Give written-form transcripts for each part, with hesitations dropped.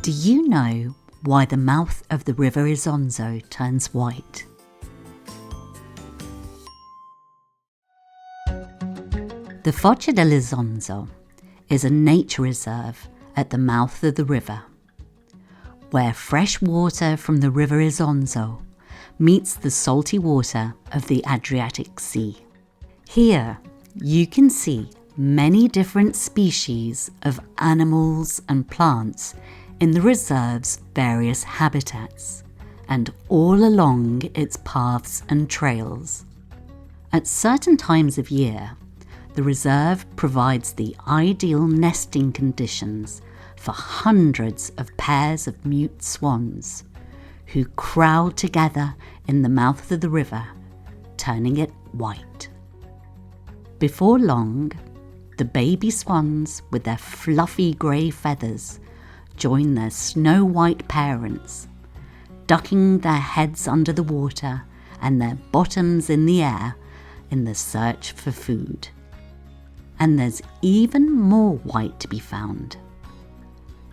Do you know why the mouth of the River Isonzo turns white? The Foce dell'Isonzo is a nature reserve at the mouth of the river, where fresh water from the River Isonzo meets the salty water of the Adriatic Sea. Here you can see many different species of animals and plants in the reserve's various habitats and all along its paths and trails. At certain times of year, the reserve provides the ideal nesting conditions for hundreds of pairs of mute swans, who crowd together in the mouth of the river, turning it white. Before long, the baby swans with their fluffy grey feathers join their snow-white parents, ducking their heads under the water and their bottoms in the air in the search for food. And there's even more white to be found.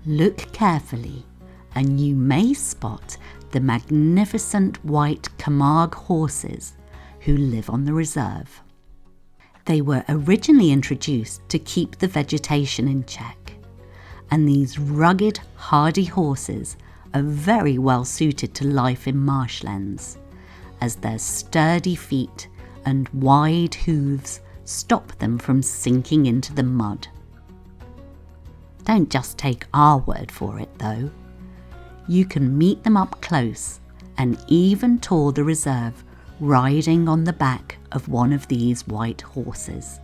Look carefully and you may spot the magnificent white Camargue horses who live on the reserve. They were originally introduced to keep the vegetation in check, and these rugged, hardy horses are very well suited to life in marshlands, as their sturdy feet and wide hooves stop them from sinking into the mud. Don't just take our word for it though. You can meet them up close and even tour the reserve riding on the back of one of these white horses.